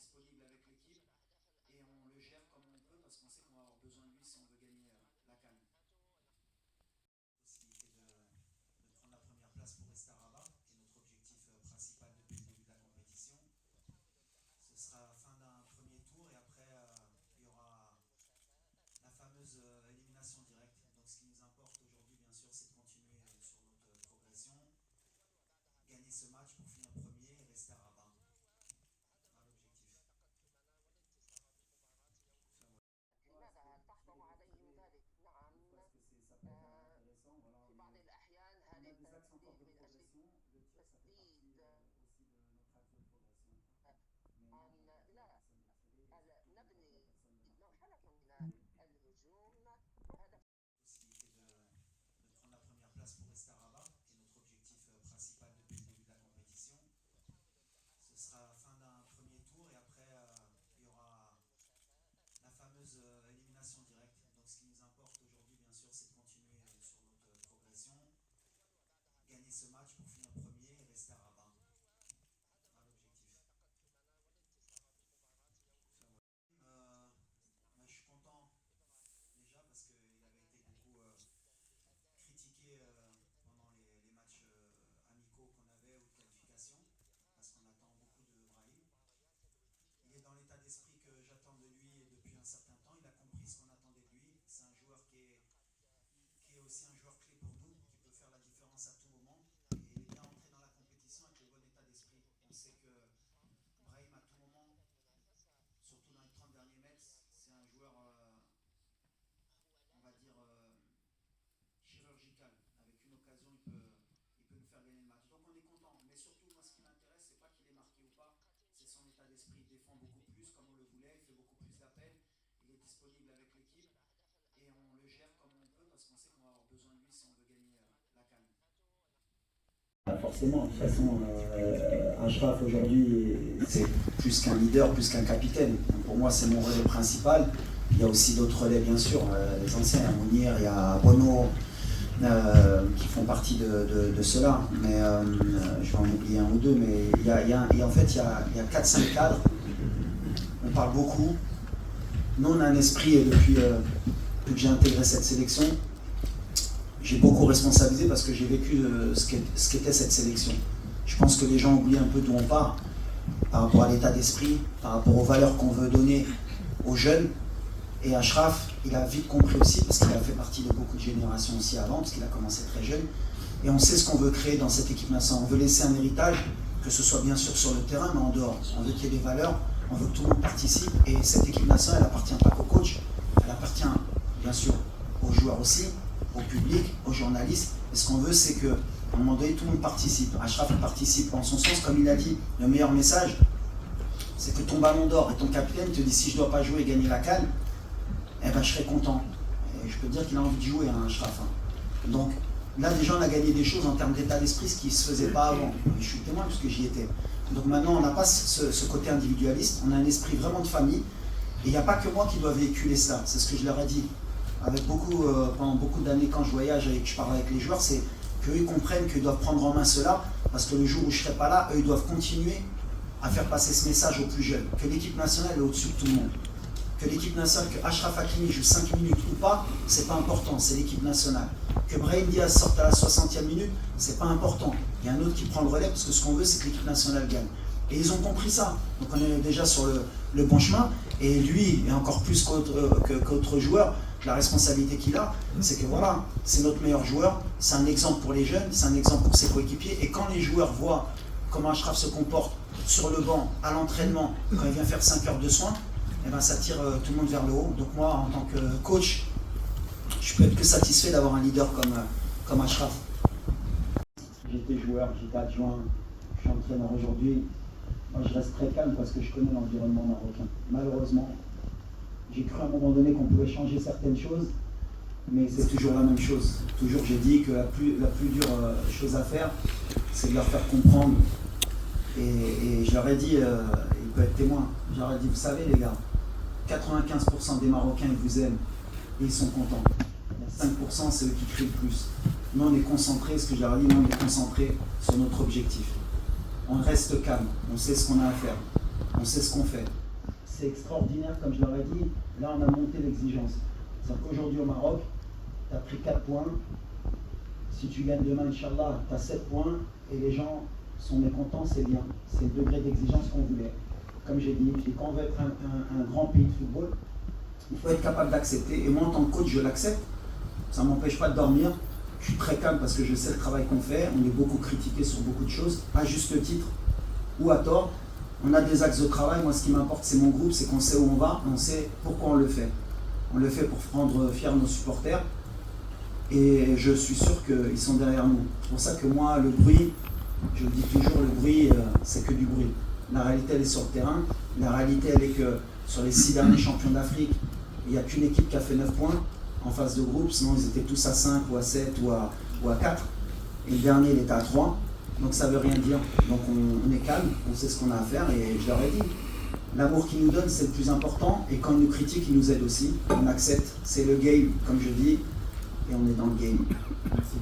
disponible avec l'équipe et on le gère comme on peut parce qu'on sait qu'on va avoir besoin de lui si on veut gagner la CAN. Possibilité de prendre la première place pour rester à Rabat, qui est notre objectif principal depuis le début de la compétition. Ce sera la fin d'un premier tour et après il y aura la fameuse élimination directe. Donc ce qui nous importe aujourd'hui bien sûr c'est de continuer sur notre progression, gagner ce match pour finir premier et rester à Rabat. Voilà l'objectif. لماذا تحضر عليهم ذلك؟ نعم، Ça peut être intéressant. Voilà, في بعض الأحيان on a هذه des axes encore de من أجل progression. Le tir, ça fait partie تسديد aussi de notre axe de progression. Mais non, أن la لا personne de tirer, et نبني la personne de مرحلة من الهجوم هذا possibilité de prendre la première place pour rester à Rabat, qui est notre objectif principal depuis le début de la compétition. Ce sera la fin d'un premier tour et après il y aura la fameuse élimination directe. Donc ce qui nous importe aujourd'hui bien sûr c'est de continuer sur notre progression, gagner ce match pour finir premier et rester à Rabat. Voilà l'objectif. Je suis content déjà parce qu'il avait été beaucoup critiqué pendant les matchs amicaux qu'on avait ou de qualification parce qu'on attend beaucoup de Brahim. Il est dans l'état d'esprit que j'attends de lui depuis un certain temps. Il a compris ce qu'on attendait de lui. C'est un joueur qui est aussi un joueur clé pour nous, qui peut faire la différence à tout moment. Et il est bien entré dans la compétition avec le bon état d'esprit. On sait que Brahim à tout moment, surtout dans les 30 derniers mètres, c'est un joueur, on va dire, chirurgical. Avec une occasion, il peut nous faire gagner le match. Donc on est content. Mais surtout, moi, ce qui m'intéresse, c'est pas qu'il est marqué ou pas, c'est son état d'esprit. Il défend beaucoup plus comme on le voulait, il fait beaucoup plus d'appels, il est disponible avec l'équipe et on le gère comme on peut parce qu'on sait qu'on va avoir besoin de lui si on veut gagner la CAN. Forcément, de toute façon, Achraf aujourd'hui, c'est plus qu'un leader, plus qu'un capitaine. Donc pour moi, c'est mon relais principal. Il y a aussi d'autres relais, bien sûr, les anciens, il y a Mounir, il y a Bono, qui font partie de cela. Mais je vais en oublier un ou deux, mais en fait, il y a 4-5 cadres. On parle beaucoup. Nous, on a un esprit, depuis que j'ai intégré cette sélection, j'ai beaucoup responsabilisé parce que j'ai vécu ce qu'était cette sélection. Je pense que les gens oublient un peu d'où on part par rapport à l'état d'esprit, par rapport aux valeurs qu'on veut donner aux jeunes. Et Achraf, il a vite compris aussi, parce qu'il a fait partie de beaucoup de générations aussi avant, parce qu'il a commencé très jeune. Et on sait ce qu'on veut créer dans cette équipe nationale. On veut laisser un héritage, que ce soit bien sûr sur le terrain, mais en dehors. On veut qu'il y ait des valeurs, on veut que tout le monde participe. Et cette équipe nationale, elle n'appartient pas qu'au coach, elle appartient bien sûr aux joueurs aussi, au public, aux journalistes. Et ce qu'on veut, c'est qu'à un moment donné, tout le monde participe. Achraf participe en son sens, comme il a dit, le meilleur message, c'est que ton ballon d'or et ton capitaine te dit si je ne dois pas jouer et gagner la CAN, eh ben, je serais content. Et je peux te dire qu'il a envie de jouer, hein, Achraf. Donc là, déjà, on a gagné des choses en termes d'état d'esprit, ce qui ne se faisait pas avant. Et je suis témoin puisque j'y étais. Donc maintenant, on n'a pas ce côté individualiste, on a un esprit vraiment de famille. Et il n'y a pas que moi qui dois véhiculer ça. C'est ce que je leur ai dit. Pendant beaucoup d'années, quand je voyage et que je parle avec les joueurs, c'est qu'eux, ils comprennent qu'ils doivent prendre en main cela, parce que le jour où je ne serai pas là, eux, ils doivent continuer à faire passer ce message aux plus jeunes. Que l'équipe nationale est au-dessus de tout le monde. Que l'équipe nationale, que Achraf Hakimi joue 5 minutes ou pas, c'est pas important, c'est l'équipe nationale. Que Brahim Diaz sorte à la 60e minute, c'est pas important. Il y a un autre qui prend le relais, parce que ce qu'on veut, c'est que l'équipe nationale gagne. Et ils ont compris ça. Donc on est déjà sur le bon chemin. Et lui, et encore plus qu'autre joueur, la responsabilité qu'il a, c'est que voilà, c'est notre meilleur joueur, c'est un exemple pour les jeunes, c'est un exemple pour ses coéquipiers. Et quand les joueurs voient comment Achraf se comporte sur le banc, à l'entraînement, quand il vient faire 5 heures de soins, eh ben, ça tire tout le monde vers le haut. Donc moi, en tant que coach, je peux être que satisfait d'avoir un leader comme Achraf. J'étais joueur, j'étais adjoint, je suis entraîneur aujourd'hui. Moi, je reste très calme parce que je connais l'environnement marocain. Malheureusement, j'ai cru à un moment donné qu'on pouvait changer certaines choses, mais c'est toujours la même chose. Toujours, j'ai dit que la plus dure chose à faire, c'est de leur faire comprendre. Et je leur ai dit, il peut être témoin, je leur ai dit, vous savez les gars, 95% des Marocains, ils vous aiment et ils sont contents. 5%, c'est eux qui crient le plus. Nous, on est concentrés, ce que je leur ai dit, nous, on est concentrés sur notre objectif. On reste calme, on sait ce qu'on a à faire. on sait ce qu'on fait. C'est extraordinaire, comme je leur ai dit. Là, on a monté l'exigence. C'est-à-dire qu'aujourd'hui, au Maroc, tu as pris 4 points. Si tu gagnes demain, Inch'Allah, tu as 7 points. Et les gens sont mécontents, c'est bien. C'est le degré d'exigence qu'on voulait. Comme j'ai dit, quand on veut être un grand pays de football, il faut être capable d'accepter. Et moi, en tant que coach, je l'accepte. Ça ne m'empêche pas de dormir. Je suis très calme parce que je sais le travail qu'on fait. On est beaucoup critiqué sur beaucoup de choses, à juste titre ou à tort. On a des axes de travail. Moi, ce qui m'importe, c'est mon groupe, c'est qu'on sait où on va, on sait pourquoi on le fait. On le fait pour rendre fiers nos supporters. Et je suis sûr qu'ils sont derrière nous. C'est pour ça que moi, le bruit, je le dis toujours, le bruit, c'est que du bruit. La réalité, elle est sur le terrain. La réalité, elle est que sur les 6 derniers champions d'Afrique, il n'y a qu'une équipe qui a fait 9 points en phase de groupe. Sinon, ils étaient tous à 5 ou à 7 ou à 4. Et le dernier, il était à 3. Donc ça ne veut rien dire. Donc on est calme, on sait ce qu'on a à faire. Et je leur ai dit, l'amour qu'ils nous donnent, c'est le plus important. Et quand ils nous critiquent, ils nous aident aussi. On accepte. C'est le game, comme je dis. Et on est dans le game. Merci.